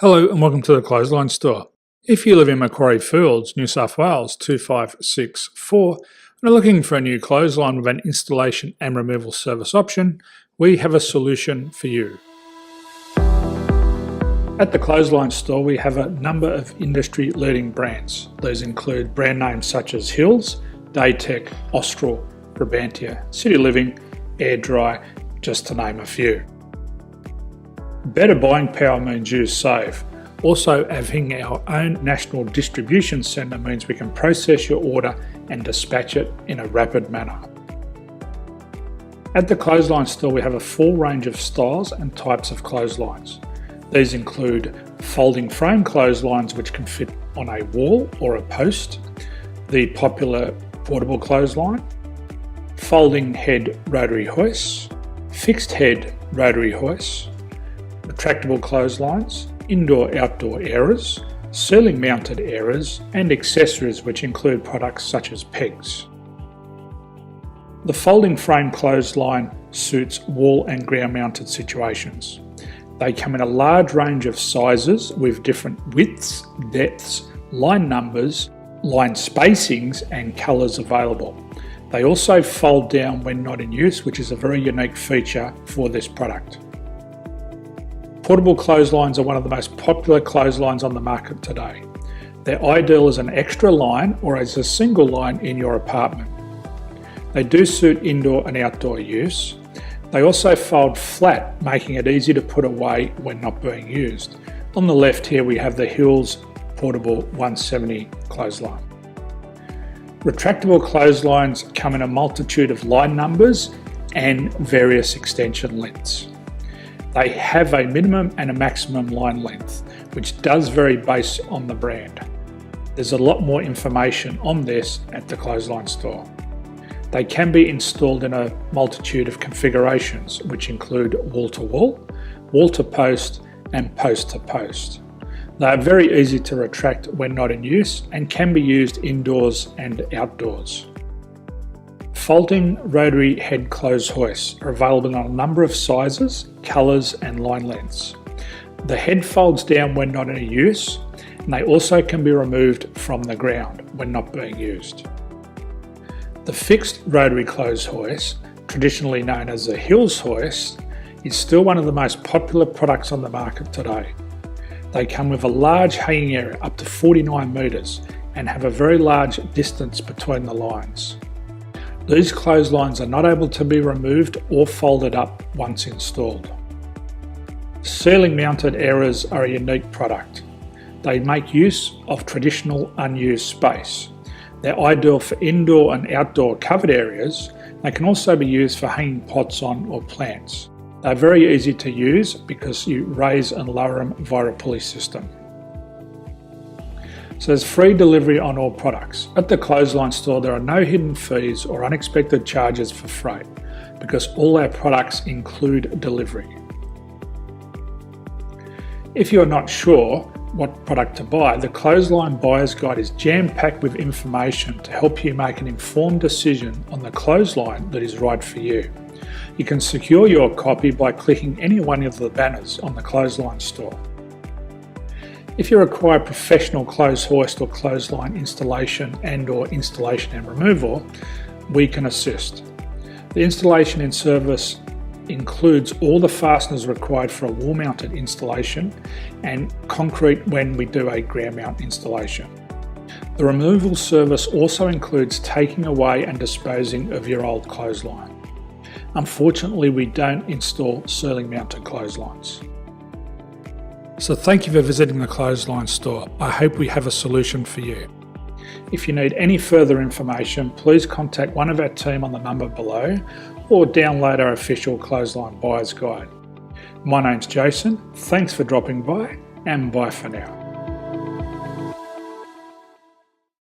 Hello and welcome to the Clothesline Store. If you live in Macquarie Fields, New South Wales 2564 and are looking for a new clothesline with an installation and removal service option, we have a solution for you. At the Clothesline Store we have a number of industry leading brands. These include brand names such as Hills, Daytech, Austral, Brabantia, City Living, Air Dry, just to name a few. Better buying power means you save. Also, having our own national distribution centre means we can process your order and dispatch it in a rapid manner. At the Clothesline Store we have a full range of styles and types of clotheslines. These include folding frame clotheslines which can fit on a wall or a post, the popular portable clothesline, folding head rotary hoists, fixed head rotary hoists, retractable clotheslines, indoor-outdoor airers, ceiling mounted airers and accessories which include products such as pegs. The folding frame clothesline suits wall and ground mounted situations. They come in a large range of sizes with different widths, depths, line numbers, line spacings and colours available. They also fold down when not in use, which is a very unique feature for this product. Portable clotheslines are one of the most popular clotheslines on the market today. They're ideal as an extra line or as a single line in your apartment. They do suit indoor and outdoor use. They also fold flat, making it easy to put away when not being used. On the left here we have the Hills Portable 170 clothesline. Retractable clotheslines come in a multitude of line numbers and various extension lengths. They have a minimum and a maximum line length, which does vary based on the brand. There's a lot more information on this at the Clothesline Store. They can be installed in a multitude of configurations, which include wall-to-wall, wall-to-post and post-to-post. They are very easy to retract when not in use and can be used indoors and outdoors. Folding rotary head clothes hoists are available in a number of sizes, colours and line lengths. The head folds down when not in use and they also can be removed from the ground when not being used. The fixed rotary clothes hoist, traditionally known as the Hills hoist, is still one of the most popular products on the market today. They come with a large hanging area up to 49 metres and have a very large distance between the lines. These clotheslines are not able to be removed or folded up once installed. Ceiling mounted airers are a unique product. They make use of traditional unused space. They're ideal for indoor and outdoor covered areas. They can also be used for hanging pots on or plants. They're very easy to use because you raise and lower them via a pulley system. So there's free delivery on all products. At the Clothesline Store there are no hidden fees or unexpected charges for freight because all our products include delivery. If you're not sure what product to buy, the Clothesline Buyer's Guide is jam-packed with information to help you make an informed decision on the clothesline that is right for you. You can secure your copy by clicking any one of the banners on the Clothesline Store. If you require professional clothes hoist or clothesline installation and/or installation and removal, we can assist. The installation and service includes all the fasteners required for a wall-mounted installation and concrete when we do a ground mount installation. The removal service also includes taking away and disposing of your old clothesline. Unfortunately, we don't install ceiling mounted clotheslines. So thank you for visiting the Clothesline Store. I hope we have a solution for you. If you need any further information, please contact one of our team on the number below or download our official Clothesline Buyer's Guide. My name's Jason, thanks for dropping by and bye for now.